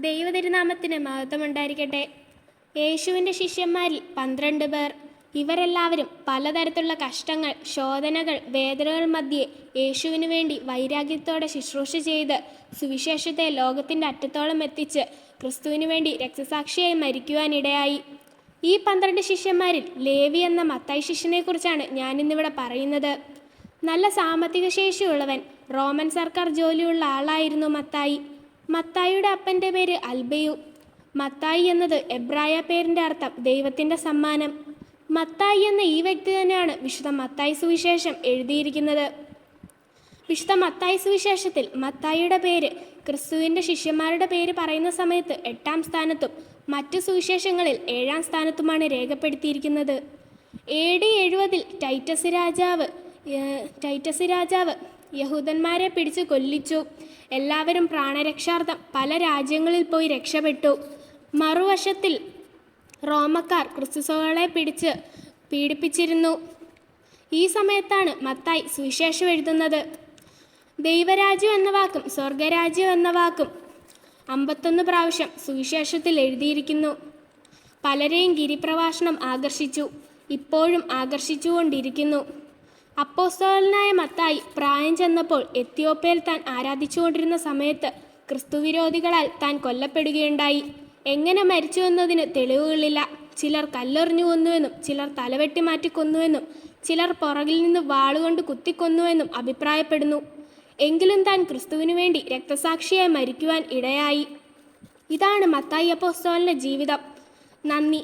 ദൈവതിരുനാമത്തിന് മഹത്വമുണ്ടായിരിക്കട്ടെ. യേശുവിൻ്റെ ശിഷ്യന്മാരിൽ 12 പേർ. ഇവരെല്ലാവരും പലതരത്തിലുള്ള കഷ്ടങ്ങൾ, ശോധനകൾ, വേദനകൾ മധ്യേ യേശുവിനു വേണ്ടി വൈരാഗ്യത്തോടെ ശുശ്രൂഷ ചെയ്ത് സുവിശേഷത്തെ ലോകത്തിൻ്റെ അറ്റത്തോളം എത്തിച്ച് ക്രിസ്തുവിനു വേണ്ടി രക്തസാക്ഷിയായി മരിക്കുവാനിടയായി. ഈ 12 ശിഷ്യന്മാരിൽ ലേവി എന്ന മത്തായി ശിഷ്യനെക്കുറിച്ചാണ് ഞാനിന്നിവിടെ പറയുന്നത്. നല്ല സാമ്പത്തിക ശേഷിയുള്ളവൻ, റോമൻ സർക്കാർ ജോലിയുള്ള ആളായിരുന്നു മത്തായി. മത്തായിയുടെ അപ്പൻ്റെ പേര് അൽബയു. മത്തായി എന്നത് എബ്രായ പേരിൻ്റെ അർത്ഥം ദൈവത്തിൻ്റെ സമ്മാനം. മത്തായി എന്ന ഈ വ്യക്തി തന്നെയാണ് വിശുദ്ധ മത്തായി സുവിശേഷം എഴുതിയിരിക്കുന്നത്. വിശുദ്ധ മത്തായി സുവിശേഷത്തിൽ മത്തായിയുടെ പേര് ക്രിസ്തുവിൻ്റെ ശിഷ്യന്മാരുടെ പേര് പറയുന്ന സമയത്ത് 8-ാം സ്ഥാനത്തും മറ്റു സുവിശേഷങ്ങളിൽ 7-ാം സ്ഥാനത്തുമാണ് രേഖപ്പെടുത്തിയിരിക്കുന്നത്. AD 70 ടൈറ്റസ് രാജാവ് യഹൂദന്മാരെ പിടിച്ച് കൊല്ലിച്ചു. എല്ലാവരും പ്രാണരക്ഷാർത്ഥം പല രാജ്യങ്ങളിൽ പോയി രക്ഷപ്പെട്ടു. മറുവശത്തിൽ റോമക്കാർ ക്രിസ്തുസഭകളെ പിടിച്ച് പീഡിപ്പിച്ചിരുന്നു. ഈ സമയത്താണ് മത്തായി സുവിശേഷം എഴുതുന്നത്. ദൈവരാജ്യം എന്ന വാക്കും സ്വർഗരാജ്യം എന്ന വാക്കും 51 പ്രാവശ്യം സുവിശേഷത്തിൽ എഴുതിയിരിക്കുന്നു. പലരെയും ഗിരിപ്രഭാഷണം ആകർഷിച്ചു, ഇപ്പോഴും ആകർഷിച്ചുകൊണ്ടിരിക്കുന്നു. അപ്പോസ്തലനായ മത്തായി പ്രായം ചെന്നപ്പോൾ എത്യോപ്യയിൽ താൻ ആരാധിച്ചുകൊണ്ടിരുന്ന സമയത്ത് ക്രിസ്തുവിരോധികളാൽ താൻ കൊല്ലപ്പെടുകയുണ്ടായി. എങ്ങനെ മരിച്ചു എന്നതിന് തെളിവുകളില്ല. ചിലർ കല്ലെറിഞ്ഞു കൊന്നുവെന്നും ചിലർ തലവെട്ടി മാറ്റി കൊന്നുവെന്നും ചിലർ പുറകിൽ നിന്ന് വാളുകൊണ്ട് കുത്തിക്കൊന്നുവെന്നും അഭിപ്രായപ്പെടുന്നു. എങ്കിലും താൻ ക്രിസ്തുവിനു വേണ്ടി രക്തസാക്ഷിയായി മരിക്കുവാൻ ഇടയായി. ഇതാണ് മത്തായി അപ്പോസ്തലൻ്റെ ജീവിതം. നന്ദി.